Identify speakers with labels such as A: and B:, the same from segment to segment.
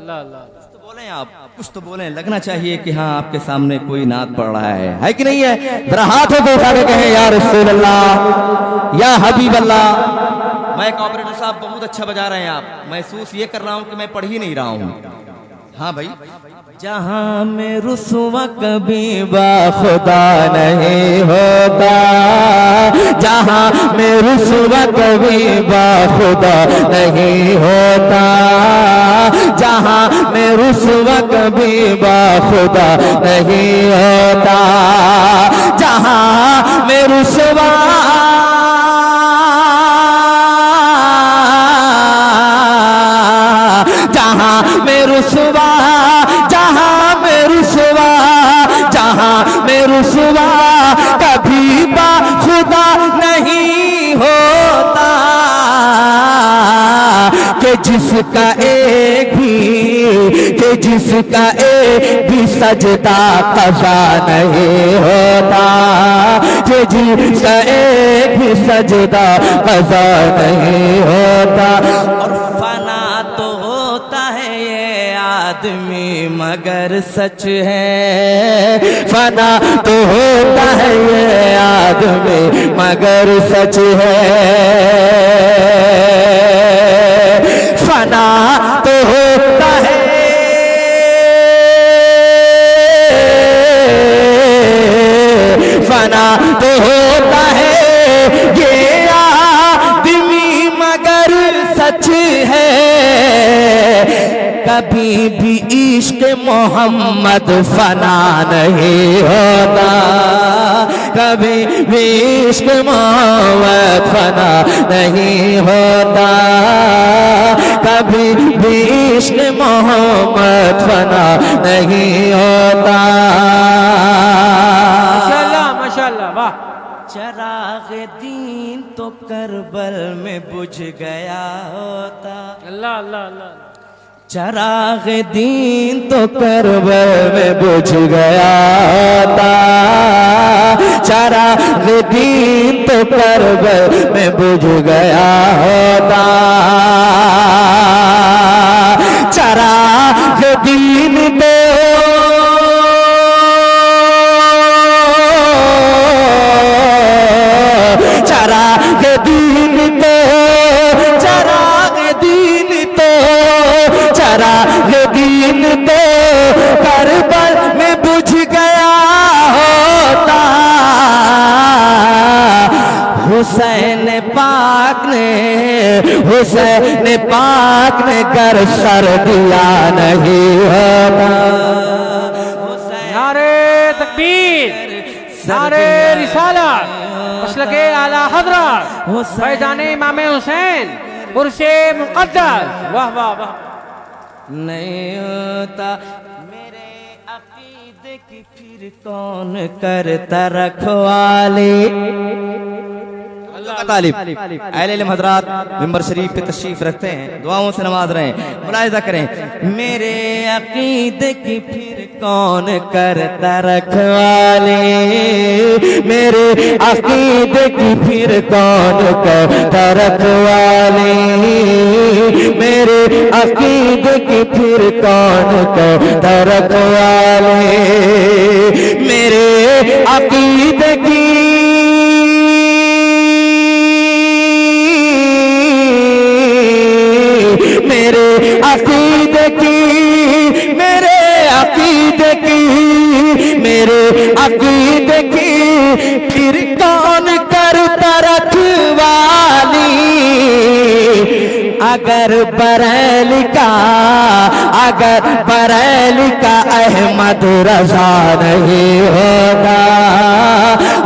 A: अल्लाह अल्लाह।
B: कुछ तो बोलें आप, कुछ तो बोलें, लगना चाहिए कि हाँ आपके सामने कोई नात पढ़ रहा है कि नहीं है? जरा हाथों को उठा के कहें या रसूल अल्लाह, या हबीब अल्लाह। मैं ऑपरेटर साहब बहुत अच्छा बजा रहे हैं आप, महसूस ये कर रहा हूँ कि मैं पढ़ ही नहीं रहा हूँ। हाँ भाई, जहाँ में रुसवा कभी बाखुदा नहीं होता, जहाँ में रुसवा कभी बाखुदा नहीं होता, जहाँ में रुसवा कभी बाखुदा नहीं होता, जहाँ में रुसवा जहाँ में रुसवा, जहाँ में रुसवा, जहाँ में रुसवा कभी बाखुदा नहीं होता, कि जिसका एक भी सजदा क़ज़ा नहीं होता, कि जिसका एक भी सजदा क़ज़ा नहीं होता। और फना तो होता है ये आदमी मगर सच है, फना तो होता है ये आदमी मगर सच है, फना तो होता है, फना तो होता है ये आदमी मगर सच है। कभी भी इश्क मोहम्मद फना नहीं होता, कभी भी इश्क मोहम्मद फना नहीं होता, कभी भी इश्क मोहम्मद फना नहीं होता।
A: माशाल्लाह माशाल्लाह, वाह।
B: चराग़ दीन तो करबल में बुझ गया होता,
A: अल्लाह अल्लाह अल्लाह।
B: चराग़ दीन तो करबल में बुझ गया होता, चराग़ दीन तो करबल में बुझ गया होता, चराग़ दीन तो चराग़ दीन तो, चराग़ दीन तो, चराग़ दीन तो करबल में बुझ गया होता, हुसैन पाक ने कर सर दिया नहीं होता,
A: नारे तकबीर, नारे रिसालत, मसलके आला हज़रत फैज़ान इमाम हुसैन पुरशे मुक़द्दस, वाह वाह वाह।
B: नहीं होता मेरे अकीदे की फिर कौन करता रखवाली। तालिब अहले इल्म हज़रात मिंबर शरीफ पे तशरीफ रखते हैं, दुआओं से नवाज रहे हैं, मुलाहिज़ा करें। मेरे अकीदे की फिर कौन करता रखवाली, मेरे अकीदे की फिर कौन करता रखवाली, मेरे अकीदे की फिर कौन करता रखवाली, मेरे अकीदे की मेरे अकीदे की, मेरे अकीदे की, मेरे अकीदे की फिर कौन करता रखवाली। अगर बरेली का अहमद रज़ा नहीं होगा,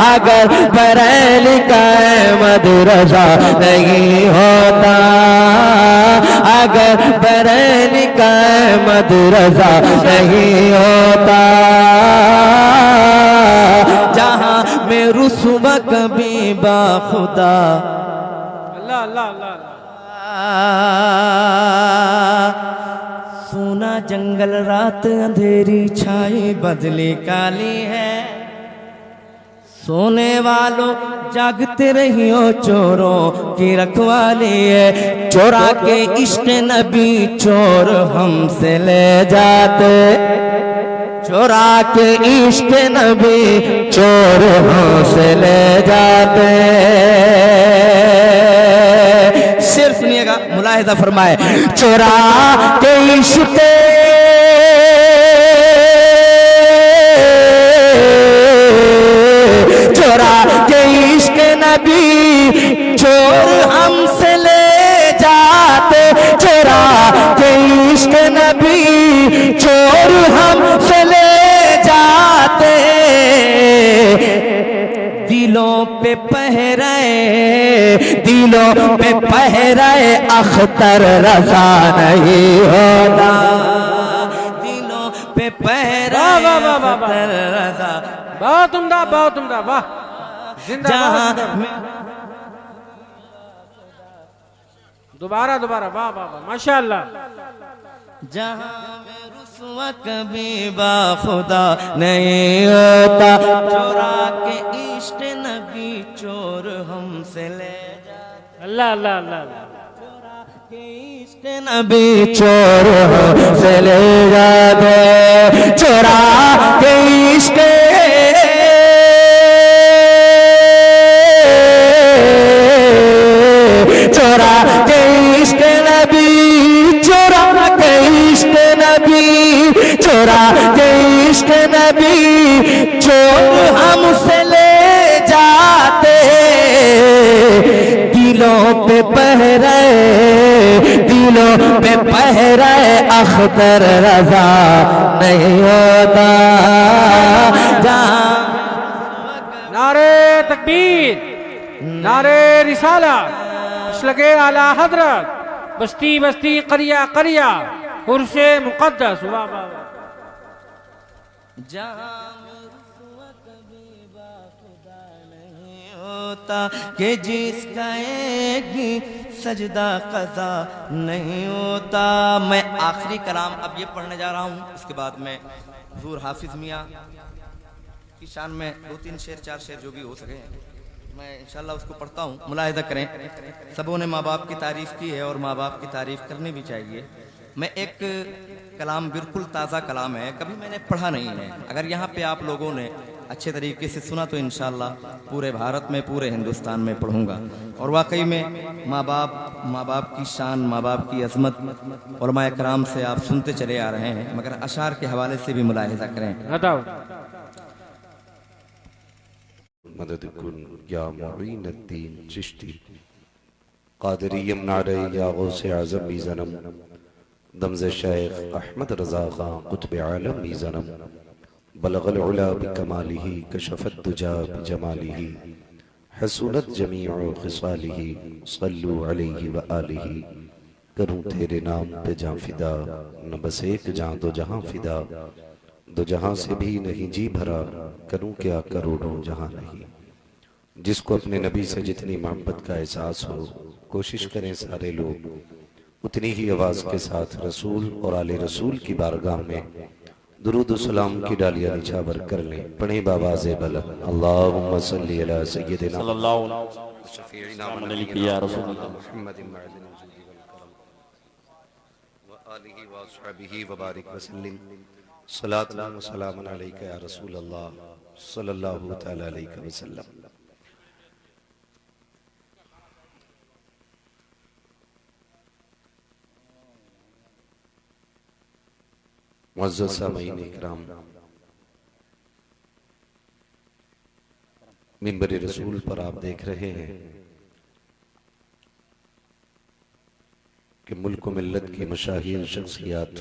B: अगर बरेली का अहमद रज़ा नहीं होता, अगर बरेली का अहमद रज़ा नहीं होता, जहाँ में रुसवा कभी बाखुदा।
A: अल्लाह अल्लाह अल्लाह।
B: सोना जंगल रात अंधेरी छाई बदली काली है, सोने वालों जागते रहियो चोरों की रखवाली है। चोरा के इश्क नबी चोर हमसे ले जाते, चोरा के इश्क नबी चोर हमसे ले जाते। शेर सुनिएगा, मुलाहिजा फरमाए। चोरा के इश्क चोरा के इश्क नबी चोर हमसे ले जाते, चोरा के इश्क नबी चोर हमसे ले जाते। दिलों पे पहराए, दिलों पे पहराए अख्तर रज़ा नहीं होता, दिलों पे पहराए
A: वाह, वाह, वाह, वाह, वाह।
B: अख्तर रज़ा।
A: बहुत उम्दा, बहुत उम्दा, वाह, जिंदाबाद। दोबारा दोबारा, वाह वाह वाह, माशाअल्लाह।
B: जहाँ में रुसवा कभी बाखुदा नहीं होता, चोरा के इश्क नबी चोर हमसे ले जाते,
A: अल्लाह अल्लाह अल्लाह।
B: चोरा के इश्क नबी चोर हमसे ले जाते, चोरा के इश्क चोरा के इश्क नबी, चोरा के इश्क नबी, चोरा के इश्क नबी चोर हमसे ले जाते। दिलों पे पहराए, दिलों पे पहराए अख्तर रज़ा नहीं होता।
A: नारे तकबीर, नारे रिसाला, मसलके आला हजरत, बस्ती बस्ती करिया करिया, उर्से मुकद्दस, वाह वाह।
B: जहाँ में रुसवा कभी बाखुदा नहीं होता, कि जिसका एक भी सजदा कज़ा नहीं होता। मैं आखिरी कलाम अब ये पढ़ने जा रहा हूँ, उसके बाद मैं हुजूर हाफिज मियाँ की शान में 2-3 शेर 4 शेर जो भी हो सके मैं इंशाल्लाह उसको पढ़ता हूँ। मुलाहिदा करें, सबों ने माँ बाप की तारीफ़ की है और माँ बाप की तारीफ़ करनी भी चाहिए। मैं एक कलाम बिल्कुल ताज़ा कलाम है, कभी मैंने पढ़ा नहीं है। अगर यहाँ पे आप लोगों ने अच्छे तरीके से सुना तो इंशाल्लाह पूरे भारत में, पूरे हिंदुस्तान में पढ़ूंगा। और वाकई में माँ बाप की शान, माँ बाप की अजमत उलमा कराम से आप सुनते चले आ रहे हैं, मगर अशार के हवाले से भी मुलाहिजा करें।
A: बताओ।
C: मदद कुन या मुईन अद्दीन चिश्ती कादरियम नारे या गौसे आज़म भी ज़नम दमज़ शेख अहमद रज़ा ख़ान क़ुत्ब आलम भी ज़नम बलगल उला बिकमालिही कशफ़त दुजा बिजमालिही हसूनत जमीअ ख़िसालिही सल्लु अलैहि व आलिही। करूँ तेरे नाम पे जाँ फिदा, न बस एक जाँ दो जहाँ फिदा, दो जहां से भी नहीं जी भरा, करूं क्या करोड़ों जहां नहीं। जिसको अपने नबी से जितनी मोहब्बत का एहसास हो, कोशिश करें सारे लोग उतनी ही आवाज के साथ रसूल और आले रसूल की बारगाह में दुरूद सलाम की डालियां निछावर कर लें। पढ़े बावाज़े बुलंद, अल्लाहुम्मा सल्ली अला सय्यिदिना सल्लल्लाहु अलैहि या रसूल मुहम्मदिन व आलिहि व अस्हाबिहि व बारिक व सल्लिम सलातुन व सलामुन अलैका या रसूल अल्लाह सल्लल्लाहु तआला अलैहि वसल्लम। मुअज़्ज़ज़ सामीईन इकराम, मिंबर रसूल पर आप देख रहे हैं कि मुल्क मिल्लत की मशाहीर शख्सियात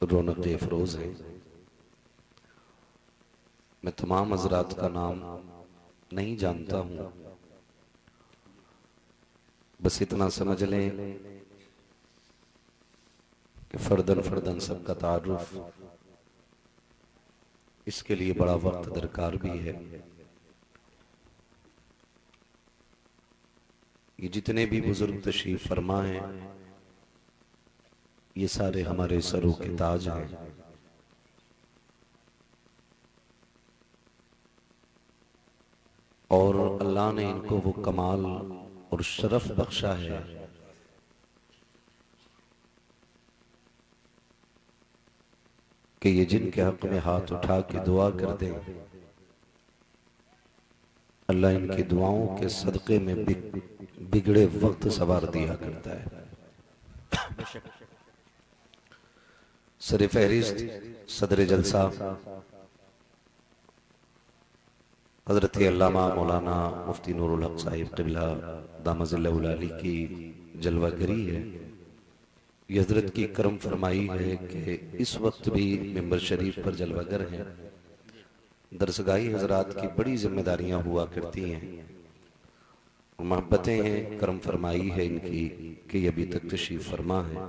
C: रौनक अफरोज हैं। मैं तमाम हज़रात का नाम नहीं जानता हूँ, बस इतना समझ लें कि फर्दन फर्दन सबका तारुफ इसके लिए बड़ा वक्त दरकार भी है। ये जितने भी बुजुर्ग तशरीफ फरमा हैं, ये सारे हमारे सरों के ताज हैं। इनको वो कमाल और शरफ बख्शा है कि ये जिनके हक में हाथ उठा के दुआ कर दें, अल्लाह इनकी दुआओं के सदक़े में बिगड़े वक्त सवार दिया करता है। सर फहरिस्त सदर जलसा हजरत अल्लामा मौलाना मुफ्ती नूरुल हक साहिब क़िबला दामज़िल्लहुल आली की जलवागरी है। ये हजरत की करम फरमाई है कि इस वक्त भी मिंबर शरीफ पर जलवागर हैं। दरसगाही हजरात की बड़ी जिम्मेदारियां हुआ करती हैं और मोहब्बतें हैं, करम फरमाई है इनकी कि ये अभी तक तशरीफ फरमा है।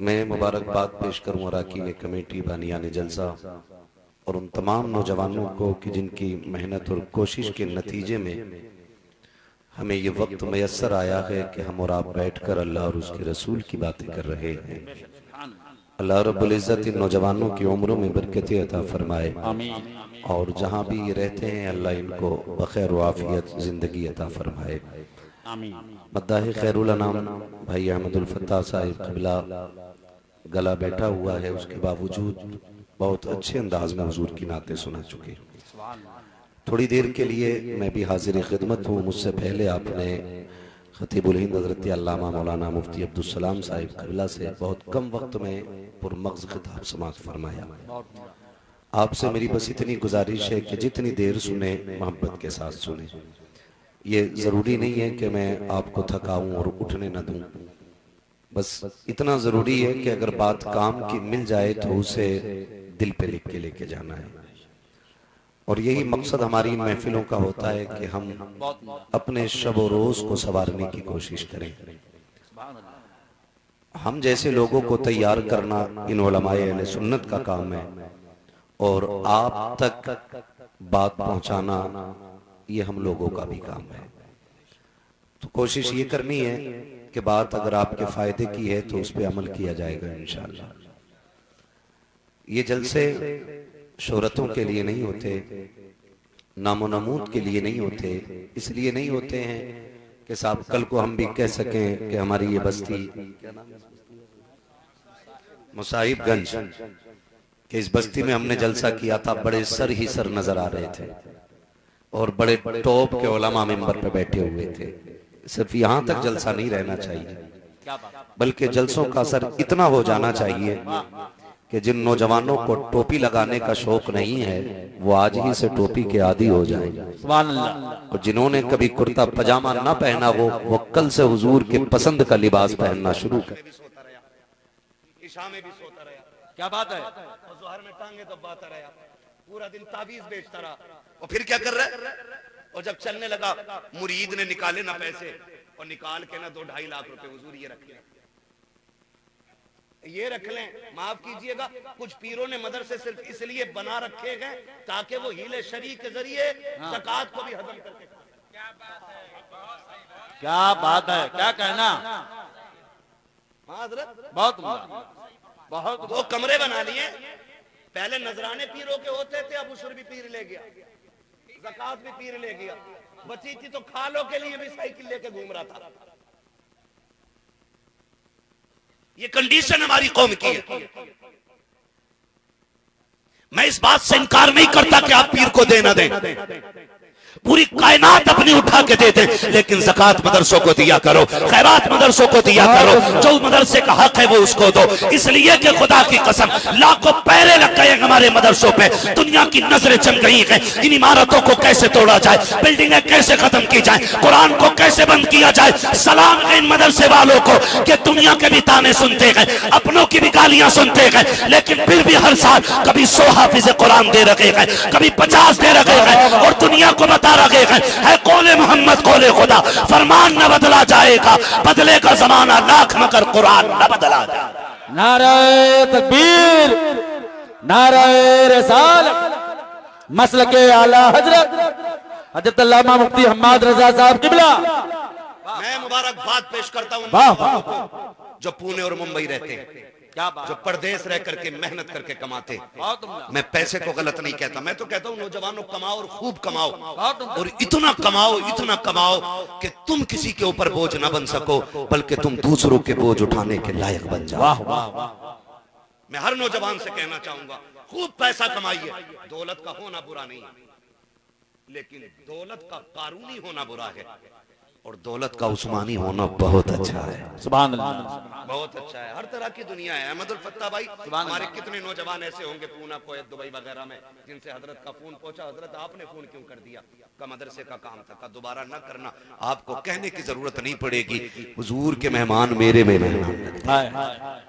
C: मैं मुबारकबाद पेश करूं अरकान कमेटी बानियान जलसा और उन तमाम नौजवानों को कि जिनकी मेहनत और कोशिश के नतीजे में हमें ये वक्त मैसर आया है कि हम और आप बैठकर अल्लाह और उसके रसूल की बातें कर रहे हैं। अल्लाह रब्बुल इज़्ज़त इन नौजवानों की उम्रों में बरकतें अता फरमाए और जहाँ भी ये रहते हैं अल्लाह इनको बखैर व आफियत जिंदगी अता फरमाए। मद्दाह खैरुल अनाम भाई अहमदुल फत्ताह साहिब क़िबला गला बैठा हुआ है, उसके बावजूद बहुत अच्छे अंदाज में हुजूर की नातें सुना चुके। थोड़ी देर के लिए मैं भी हाजिर खिदमत हूँ। मुझसे पहले आपने खतीबुल हिंद हज़रत अल्लामा मौलाना मुफ्ती अब्दुल सलाम साहिब क़िबला से बहुत कम वक्त में पुरमग़ज़ खिताब समाअत फरमाया। आपसे मेरी बस इतनी गुजारिश है कि जितनी देर सुने मोहब्बत के साथ सुने। ये ज़रूरी नहीं है कि मैं आपको थकाऊं और उठने न दूं, बस इतना ज़रूरी है कि अगर बात काम की मिल जाए तो उसे दिल पे लिख के लेके जाना है। और यही मकसद हमारी इन महफिलों का होता है कि हम अपने शब व रोज को संवारने की कोशिश करें। हम जैसे लोगों को तैयार करना इन उलमाए अहले सुन्नत का काम है और आप तक बात पहुंचाना ये हम लोगों का भी काम है। तो कोशिश ये करनी है कि बात अगर आपके फायदे की है तो उस पर अमल किया जाएगा इंशाअल्लाह। ये जलसे शोहरतों के लिए नहीं होते, नामो नमूद के लिए नहीं होते, इसलिए नहीं होते हैं कि साहब कल को हम भी कह सकें कि हमारी ये बस्ती मुसाहिबगंज कि इस बस्ती में हमने जलसा किया था, बड़े सर ही सर नजर आ रहे थे और बड़े टॉप के उलमा मिंबर पे बैठे हुए थे। सिर्फ यहाँ तक जलसा नहीं रहना चाहिए, बल्कि जलसों का असर इतना हो जाना चाहिए कि जिन नौजवानों को टोपी लगाने का शौक नहीं है वो आज ही से टोपी के आदी हो जाएं। और जिन्होंने कभी कुर्ता पजामा ना पहना हो वो कल से हुजूर के पसंद का लिबास पहनना शुरू करें।
D: ईशा में भी सोता रहा, क्या बात है, और ज़ोहर में टांगे तो बाता रहा, पूरा दिन ताबीज बेचता रहा। और फिर क्या कर रहा है, और जब चलने लगा मुरीद ने निकाले ना पैसे और निकाल के ना 2-2.5 लाख रुपए हुजूर ये रख लें, ये रख लें। माफ कीजिएगा, कुछ पीरों ने मदरसे सिर्फ इसलिए बना रखे गए ताकि वो हीले शरी के जरिए ज़कात को भी हजम करके।
E: क्या बात है, क्या कहना, बहुत बहुत।
D: 2 कमरे बना लिए, पहले नजराने पीरों के होते थे, अब उशर भी पीर ले गया, ज़कात भी पीर ले गया। बची थी तो खालों के लिए भी साइकिल लेके घूम रहा था। ये कंडीशन हमारी कौम की है। मैं इस बात से इनकार नहीं करता कि आप पीर को देना दें, पूरी कायनात अपनी उठा के देते, लेकिन ज़कात मदरसों को दिया करो, खैरात मदरसों को दिया करो, जो मदरसे का हक है वो उसको दो। इसलिए कि खुदा की कसम लाखों पैरे लग गए हमारे मदरसों पे, दुनिया की नजरें चल गई हैं। इन इमारतों को कैसे तोड़ा जाए, बिल्डिंगें कैसे खत्म की जाए, कुरान को कैसे बंद किया जाए। सलाम है इन मदरसे वालों को कि दुनिया के भी ताने सुनते गए, अपनों की भी गालियां सुनते गए, लेकिन फिर भी हर साल कभी 100 हाफिज़े कुरान दे रखे गए, कभी 50 दे रखे गए और दुनिया को बता रखे गए है कौले मोहम्मद कौले खुदा, फरमान न बदला जाएगा, बदले का जमाना लाख मगर कुरान न बदला जाए।
E: नारे तकबीर, नारे रिसालत, मसलके आला हजरत हजरत अल्लामा मुफ्ती हम्माद रजा साहब क़िबला।
D: मैं मुबारकबाद पेश करता हूं
E: वाह वाह,
D: जो पुणे और मुंबई रहते हैं।
E: क्या बात,
D: जो परदेश रह करके मेहनत करके कमाते।
E: बहुत उम्दा,
D: मैं पैसे को गलत नहीं कहता, मैं तो कहता हूँ नौजवानों कमाओ और खूब कमाओ,
E: बहुत उम्दा,
D: और इतना कमाओ कि तुम किसी के ऊपर बोझ ना बन सको, बल्कि तुम दूसरों के बोझ उठाने के लायक बन जाओ।
E: वाह वाह वाह,
D: मैं हर नौजवान से कहना चाहूंगा, खूब पैसा कमाइए। दौलत का होना बुरा नहीं है, लेकिन दौलत का कानूनी होना बुरा है, और दौलत का उस्मानी होना बहुत अच्छा है।
E: सुभान अल्लाह,
D: बहुत अच्छा है। हर तरह की दुनिया है। अहमदुल फत्ता भाई, हमारे कितने नौजवान ऐसे होंगे पूना, कोयत, दुबई वगैरह में, जिनसे हजरत का फोन पहुंचा, हजरत आपने फोन क्यों कर दिया, का मदरसे का काम था, का दोबारा न करना, आपको कहने की जरूरत नहीं पड़ेगी, हुजूर के मेहमान मेरे में मेहमान।
E: हाय हाय,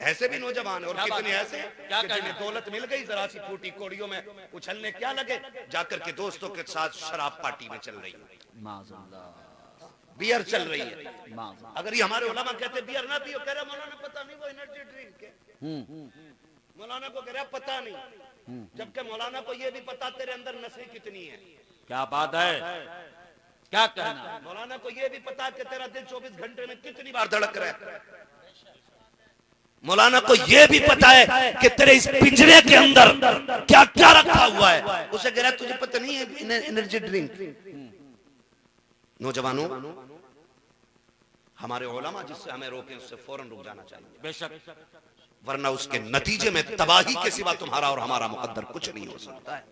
D: ऐसे भी नौजवान, और कितने ऐसे
E: क्या
D: कि जिन्हें दौलत मिल गई, जरा सी फूटी कोड़ियों में उछलने क्या लगे, जाकर के दोस्तों के साथ शराब पार्टी में चल रही है, बियर चल रही है। अगर ये हमारे उलमा कहते बियर ना पियो, कह रहे मौलाना पता नहीं वो एनर्जी ड्रिंक है, मौलाना को कह रहा पता नहीं, जबकि मौलाना को ये भी पता तेरे अंदर नशे कितनी है।
E: क्या बात है, क्या कहना,
D: मौलाना को ये भी पता कि तेरा दिल 24 घंटे में कितनी बार धड़क रहा है। मौलाना को यह भी पता है कि तेरे इस पिंजरे के अंदर क्या क्या रखा हुआ है। उसे कह रहा तुझे पता नहीं है एनर्जी ड्रिंक। नौजवानों, हमारे उलमा जिससे हमें रोके उससे फौरन रुक जाना चाहिए,
E: बेशक,
D: वरना उसके नतीजे में तबाही के सिवा तुम्हारा और हमारा मुकद्दर कुछ नहीं हो सकता है।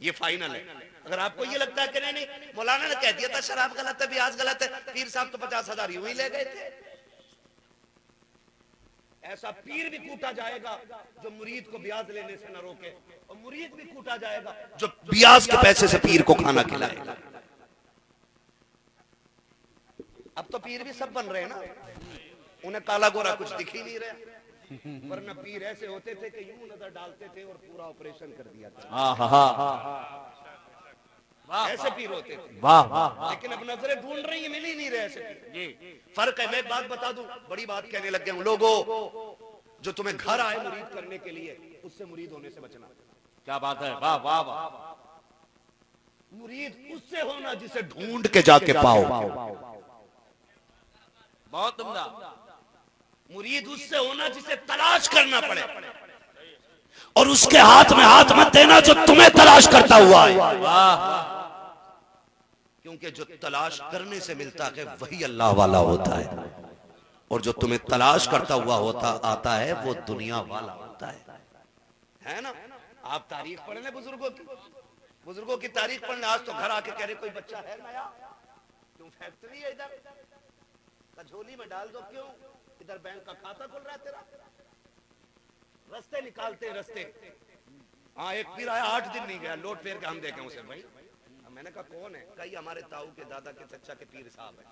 D: ये फाइनल है। अगर आपको ये लगता है कि नहीं मौलाना ने कह दिया था शराब गलत है, ब्याज गलत है, पीर साहब तो 50,000 यूं ही ले गए थे, ऐसा पीर भी कूटा जाएगा जो मुरीद को ब्याज लेने से न रोके, और मुरीद भी कूटा जाएगा जो ब्याज के पैसे से पीर को खाना खिलाएगा। अब तो पीर भी सब बन रहे हैं ना, उन्हें काला गोरा कुछ दिख ही नहीं रहा, वरना पीर ऐसे होते थे कि यूं नजर डालते थे और पूरा ऑपरेशन कर दिया था। ऐसे पीर होते थे।
E: वाह वाह,
D: लेकिन अब नजरें ढूंढ रही है, मिल ही नहीं रहे ऐसे पीर। फर्क है। मैं एक बात बता दूं, बड़ी बात कहने लग गया हूं। लोगों, जो तुम्हें घर आए मुरीद करने के लिए, उससे मुरीद होने से बचना।
E: क्या बात है, वाह वाह वाह,
D: मुरीद उससे होना जिसे ढूंढ के जाके पाओ।
E: बहुत उम्दा,
D: मुरीद उससे होना जिसे तलाश करना पड़े, और उसके हाथ में हाथ मत देना जो तुम्हें तलाश करता हुआ है। क्योंकि जो तलाश करने से मिलता है वही अल्लाह वाला होता है, और जो तुम्हें तलाश करता हुआ होता आता है वो दुनिया वाला होता है ना। आप तारीख पढ़ लें बुजुर्गों की तारीख पढ़ लें। आज तो घर आके कह रहे कोई बच्चा है नया, क्यों फैक्ट्री है इधर, झोली में डाल दो, क्यों इधर बैंक का खाता खुल रहा है तेरा, रस्ते निकालते रस्ते। हाँ, एक पीर आया 8 दिन नहीं गया, लोट फेर के हम देखे उसे। भाई मैंने कहा कौन है, कई हमारे ताऊ के दादा के चचा के पीर साहब है।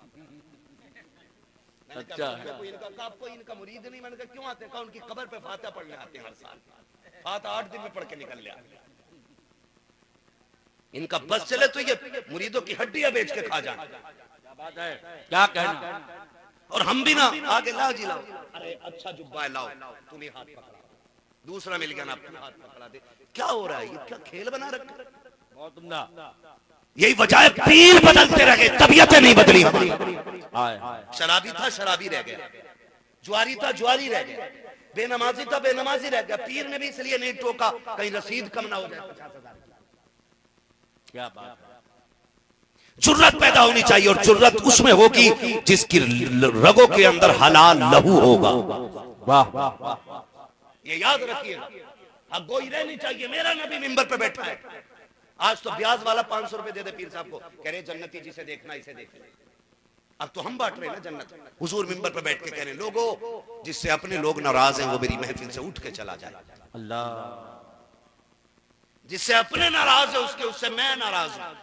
D: मैंने कहा कोई इनका, आपको इनका मुरीद नहीं। मैंने कहा क्यों आते हैं, कहा उनकी कब्र पे फातिहा पढ़ने आते हैं हर साल। फातिहा 8 दिन में पढ़ के निकल लिया। इनका बस चले तो ये मुरीदों की हड्डियां बेच के खा जाए।
E: क्या कहना,
D: और हम भी ना आगे लाओ जी लाओ, अरे अच्छा जुब्बा है लाओ, तुम्हें हाथ पकड़ा, दूसरा मिल गया ना अपने हाथ पकड़ा दे। क्या हो रहा है, ये क्या खेल बना रखा।
E: बहुत उम्दा,
D: यही वजह है पीर बदलते रहे, तबीयतें नहीं बदली। शराबी था शराबी रह गया, जुआरी था जुआरी रह गया, बेनमाजी था बेनमाजी रह गया। पीर ने भी इसलिए नहीं टोका कहीं रसीद कम ना हो जाए 50,000।
E: क्या बात,
D: जुर्रत पैदा होनी चाहिए, और जुर्रत उसमें होगी जिसकी रगों के अंदर हलाल लहू होगा।
E: वाह वाह वाह,
D: ये याद रखिएगा। अब गोई रहनी चाहिए। मेरा नबी मिंबर पे बैठा है, आज तो ब्याज वाला 500 रुपए दे दे पीर साहब को, कह रहे जन्नती जिसे देखना इसे देख ले। अब तो हम बांट रहे हैं ना जन्नत। हुजूर मिंबर पे बैठ के कह रहे लोगों, जिससे अपने लोग नाराज हैं वो मेरी महफिल से उठ के चला जाए।
E: अल्लाह,
D: जिससे अपने नाराज है उससे मैं नाराज हूं।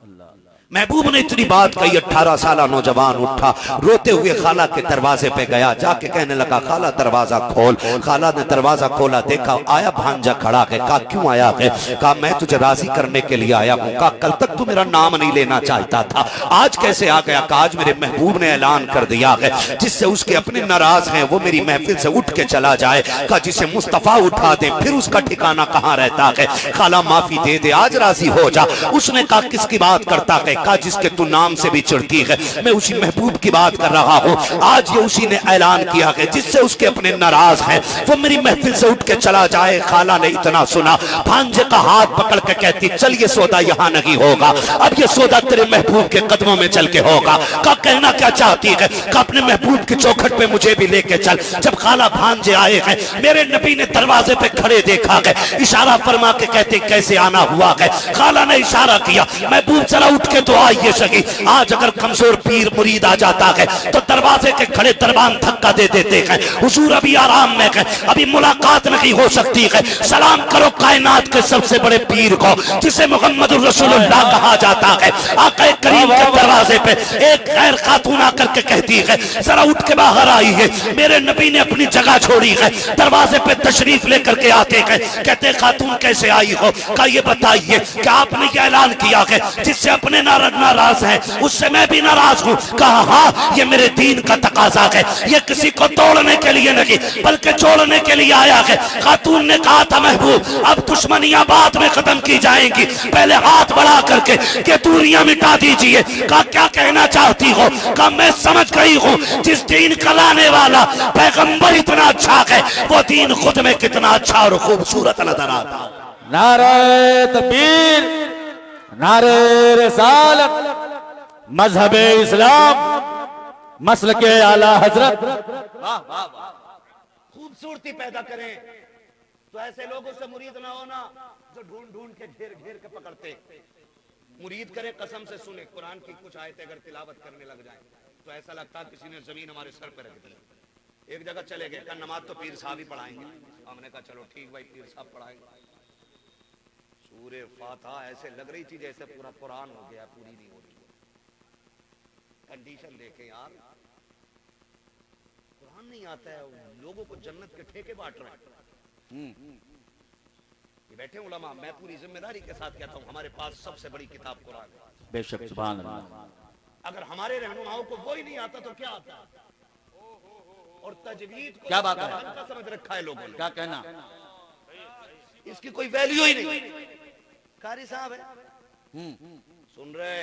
E: अल्लाह,
D: महबूब ने इतनी बात कही, 18 साल नौजवान उठा, रोते हुए खाला के दरवाजे पे गया, जाके कहने लगा खाला दरवाजा खोल। खाला ने दरवाजा खोला, देखा आया भांजा खड़ा है। कहा क्यों आया है? कहा मैं तुझे राजी करने के लिए आया हूँ। कहा कल तक तू मेरा नाम नहीं लेना चाहता था, आज कैसे आ गया? कहा आज मेरे महबूब ने ऐलान कर दिया है जिससे उसके अपने नाराज हैं वो मेरी महफिल से उठ के चला जाए। कहा जिसे मुस्तफा उठा दे फिर उसका ठिकाना कहाँ रहता है? खाला माफी दे दे, आज राजी हो जा। उसने कहा किसकी बात करता है? कहा जिसके तू नाम से भी चिढ़ती है, मैं उसी महबूब की बात कर रहा हूँ। आज ये उसी ने ऐलान किया है जिससे उसके अपने नाराज हैं, वो मेरी महफिल से उठ के चला जाए। खाला ने इतना सुना, भांजे का हाथ पकड़ के कहती चल ये सौदा यहाँ नहीं होगा, अब ये सौदा तेरे महबूब के कदमों में चल के होगा। का कहना क्या चाहती है, का अपने महबूब की चौखट पे मुझे भी लेके चल। जब खाला भांजे आए हैं, मेरे नबी ने दरवाजे पे खड़े देखा है, इशारा फरमा के कहते कैसे आना हुआ है। खाला ने इशारा किया, महबूब जरा उठ के तो आइए सही। आज अगर कमजोर पीर मुरीद आ जाता है तो दरवाजे के खड़े दरबान धक्का दे देते हैं। हुजूर अभी आराम में है, अभी मुलाकात नहीं हो सकती है। सलाम करो कायनात के सबसे बड़े पीर को जिसे मोहम्मद रसूलुल्लाह कहा जाता है। आका करीम के दरवाजे पे एक गैर खातून आकर के कहती है जरा उठ के बाहर आई है। मेरे नबी ने अपनी जगह छोड़ी है, दरवाजे पे तशरीफ लेकर के आते हैं। कहते खातून कैसे आई हो, का ये बताइए कि आपने क्या ऐलान किया है जिससे अपने नाराज है उससे मैं भी नाराज हूँ। कहा हाँ ये मेरे दीन का तकाजा है, ये किसी को तोड़ने के लिए नहीं बल्कि जोड़ने के लिए आया है। खातून ने कहा था महबूब अब दुश्मनियां बाद में खत्म की जाएंगी, पहले हाथ बढ़ा करके के दूरियां मिटा दीजिए। का क्या कहना चाहती हो, का मैं समझ गई हूँ जिस दीन का लाने वाला पैगंबर इतना अच्छा है वो दीन खुद में कितना अच्छा और खूबसूरत नजर आता।
E: नारे तकबीर, नारे रिसालत, मजहबे इस्लाम, मसलके आला हजरत।
D: खूबसूरती पैदा करें तो ऐसे लोगों से मुरीद ना होना जो ढूंढ ढूंढ के घेर घेर के पकड़ते। मुरीद करे कसम से सुने, कुरान की कुछ आयतें अगर तिलावत करने लग जाए तो ऐसा लगता किसी ने जमीन हमारे सर पर रख दी। एक जगह चले गए, कहा नमाज तो पीर साहब ही पढ़ाएंगे। हमने कहा चलो ठीक भाई पीर साहब पढ़ाएंगे। सूरे फातिहा ऐसे लग रही थी जैसे पूरा कुरान हो गया, पूरी नहीं हो रही। कंडीशन देखे यार, कुरान नहीं आता है, लोगों को जन्नत के ठेके बांट रहे हैं। ये बैठे उलमा, मैं पूरी जिम्मेदारी के साथ कहता हूँ हमारे पास सबसे बड़ी किताब कुरान है।
E: बेशक सुभान अल्लाह।
D: अगर हमारे रहनुमाओं को वो ही नहीं आता तो क्या आता? और तजवीद को
E: क्या बात है,
D: का समझ रखा है लोगों ने,
E: क्या कहना,
D: इसकी कोई वैल्यू ही नहीं। कारी साहब है, सुन रहे